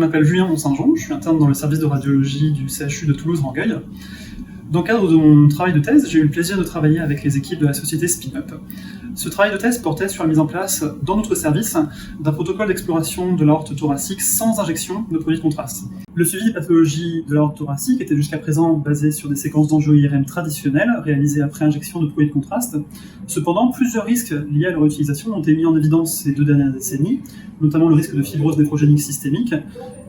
m'appelle Julien Mont-Saint-Jean, je suis interne dans le service de radiologie du CHU de Toulouse-Rangueil. Dans le cadre de mon travail de thèse, j'ai eu le plaisir de travailler avec les équipes de la société SpinUp. Ce travail de thèse portait sur la mise en place, dans notre service, d'un protocole d'exploration de l'aorte thoracique sans injection de produits de contraste. Le suivi des pathologies de l'aorte thoracique était jusqu'à présent basé sur des séquences d'angio-IRM traditionnelles, réalisées après injection de produits de contraste. Cependant, plusieurs risques liés à leur utilisation ont été mis en évidence ces 2 dernières décennies, notamment le risque de fibrose néphrogénique systémique,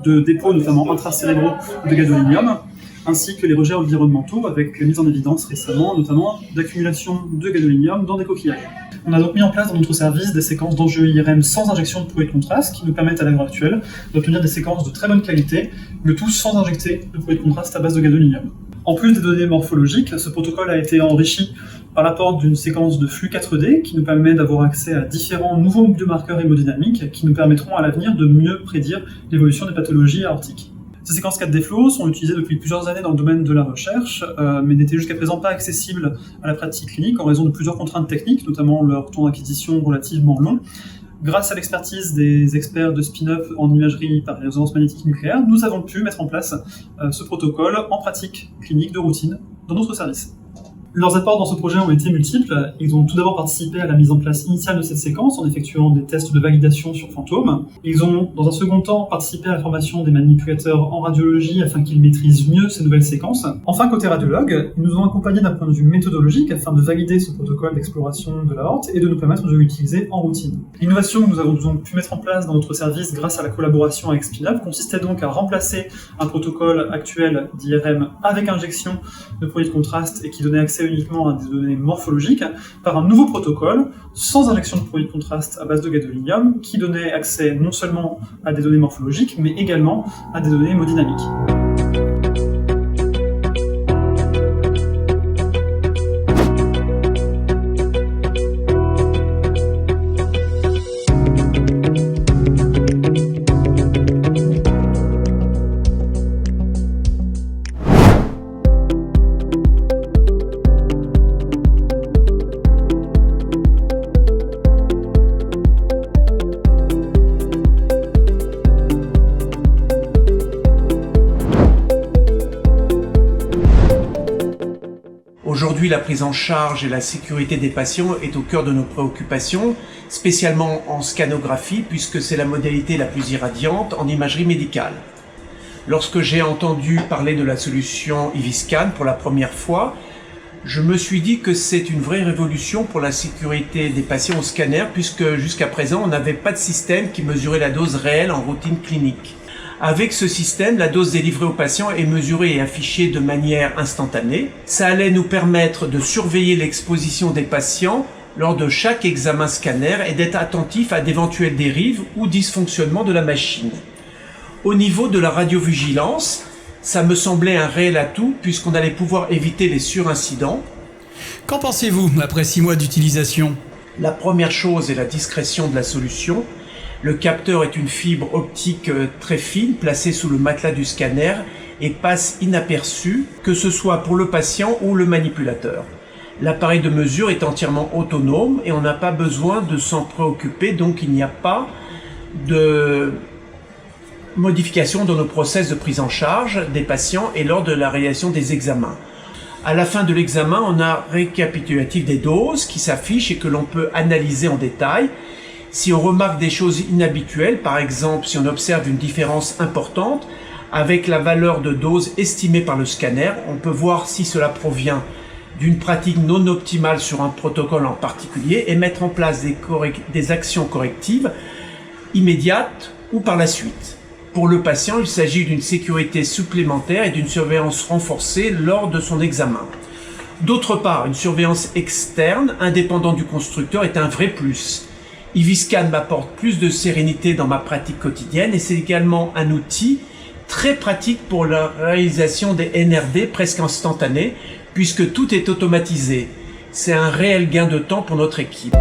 de dépôts notamment intracérébraux de gadolinium, ainsi que les rejets environnementaux, avec la mise en évidence récemment, notamment d'accumulation de gadolinium dans des coquillages. On a donc mis en place dans notre service des séquences d'angio-IRM sans injection de produits de contraste qui nous permettent à l'heure actuelle d'obtenir des séquences de très bonne qualité, le tout sans injecter de produits de contraste à base de gadolinium. En plus des données morphologiques, ce protocole a été enrichi par l'apport d'une séquence de flux 4D qui nous permet d'avoir accès à différents nouveaux biomarqueurs hémodynamiques qui nous permettront à l'avenir de mieux prédire l'évolution des pathologies aortiques. Ces séquences 4D Flow sont utilisées depuis plusieurs années dans le domaine de la recherche, mais n'étaient jusqu'à présent pas accessibles à la pratique clinique en raison de plusieurs contraintes techniques, notamment leur temps d'acquisition relativement long. Grâce à l'expertise des experts de SpinUp en imagerie par résonance magnétique nucléaire, nous avons pu mettre en place ce protocole en pratique clinique de routine dans notre service. Leurs apports dans ce projet ont été multiples. Ils ont tout d'abord participé à la mise en place initiale de cette séquence en effectuant des tests de validation sur fantômes. Ils ont, dans un second temps, participé à la formation des manipulateurs en radiologie afin qu'ils maîtrisent mieux ces nouvelles séquences. Enfin, côté radiologue, ils nous ont accompagnés d'un point de vue méthodologique afin de valider ce protocole d'exploration de l'aorte et de nous permettre de l'utiliser en routine. L'innovation que nous avons donc pu mettre en place dans notre service grâce à la collaboration avec SpinUp consistait donc à remplacer un protocole actuel d'IRM avec injection de produits de contraste et qui donnait accès uniquement à des données morphologiques, par un nouveau protocole sans injection de produits de contraste à base de gadolinium qui donnait accès non seulement à des données morphologiques mais également à des données hémodynamiques. Aujourd'hui, la prise en charge et la sécurité des patients est au cœur de nos préoccupations, spécialement en scanographie, puisque c'est la modalité la plus irradiante en imagerie médicale. Lorsque j'ai entendu parler de la solution IVIScan pour la première fois, je me suis dit que c'est une vraie révolution pour la sécurité des patients au scanner, puisque jusqu'à présent, on n'avait pas de système qui mesurait la dose réelle en routine clinique. Avec ce système, la dose délivrée aux patients est mesurée et affichée de manière instantanée. Ça allait nous permettre de surveiller l'exposition des patients lors de chaque examen scanner et d'être attentif à d'éventuelles dérives ou dysfonctionnements de la machine. Au niveau de la radiovigilance, ça me semblait un réel atout puisqu'on allait pouvoir éviter les surincidents. Qu'en pensez-vous après 6 mois d'utilisation ? La première chose est la discrétion de la solution. Le capteur est une fibre optique très fine placée sous le matelas du scanner et passe inaperçu, que ce soit pour le patient ou le manipulateur. L'appareil de mesure est entièrement autonome et on n'a pas besoin de s'en préoccuper, donc il n'y a pas de modification dans nos process de prise en charge des patients et lors de la réalisation des examens. À la fin de l'examen, on a un récapitulatif des doses qui s'affiche et que l'on peut analyser en détail. Si on remarque des choses inhabituelles, par exemple si on observe une différence importante avec la valeur de dose estimée par le scanner, on peut voir si cela provient d'une pratique non optimale sur un protocole en particulier et mettre en place des actions correctives immédiates ou par la suite. Pour le patient, il s'agit d'une sécurité supplémentaire et d'une surveillance renforcée lors de son examen. D'autre part, une surveillance externe, indépendante du constructeur, est un vrai plus. IVIScan m'apporte plus de sérénité dans ma pratique quotidienne et c'est également un outil très pratique pour la réalisation des NRD presque instantanés puisque tout est automatisé. C'est un réel gain de temps pour notre équipe.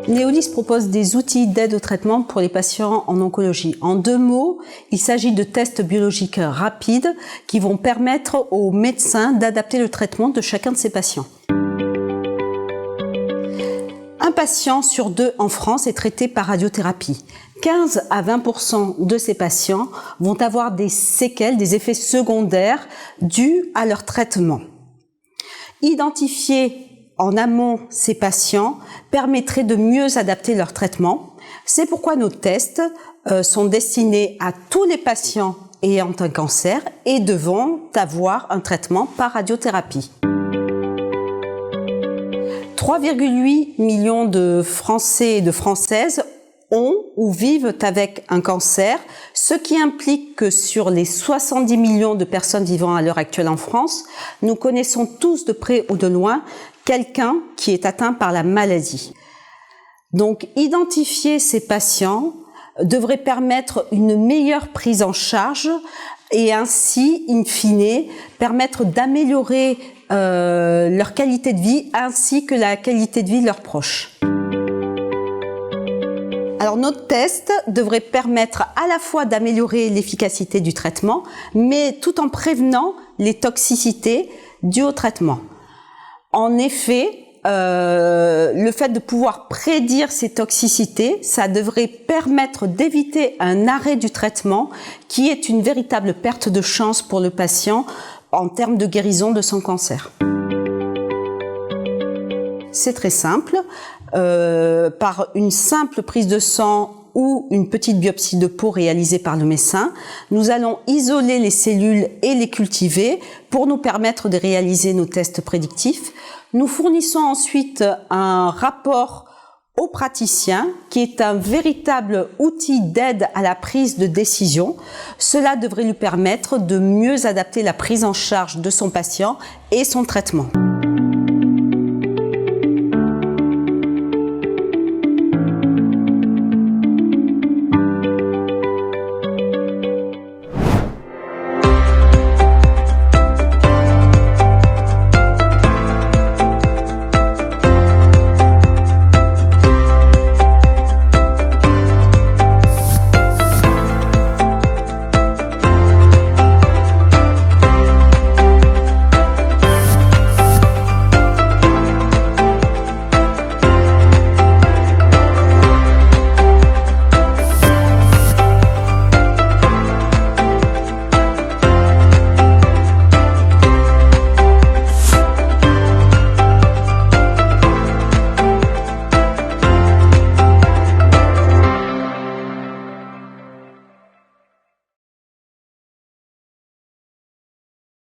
Neolis propose des outils d'aide au traitement pour les patients en oncologie. En 2 mots, il s'agit de tests biologiques rapides qui vont permettre aux médecins d'adapter le traitement de chacun de ces patients. Un patient sur 2 en France est traité par radiothérapie. 15 à 20% de ces patients vont avoir des séquelles, des effets secondaires dus à leur traitement. Identifier en amont ces patients permettrait de mieux adapter leur traitement. C'est pourquoi nos tests sont destinés à tous les patients ayant un cancer et devront avoir un traitement par radiothérapie. 3,8 millions de Français et de Françaises ont ou vivent avec un cancer, ce qui implique que sur les 70 millions de personnes vivant à l'heure actuelle en France, nous connaissons tous de près ou de loin quelqu'un qui est atteint par la maladie. Donc, identifier ces patients devrait permettre une meilleure prise en charge et ainsi, in fine, permettre d'améliorer leur qualité de vie ainsi que la qualité de vie de leurs proches. Alors, notre test devrait permettre à la fois d'améliorer l'efficacité du traitement, mais tout en prévenant les toxicités dues au traitement. En effet, le fait de pouvoir prédire ces toxicités, ça devrait permettre d'éviter un arrêt du traitement qui est une véritable perte de chance pour le patient en termes de guérison de son cancer. C'est très simple. Par une simple prise de sang ou une petite biopsie de peau réalisée par le médecin, nous allons isoler les cellules et les cultiver pour nous permettre de réaliser nos tests prédictifs. Nous fournissons ensuite un rapport au praticien qui est un véritable outil d'aide à la prise de décision. Cela devrait lui permettre de mieux adapter la prise en charge de son patient et son traitement.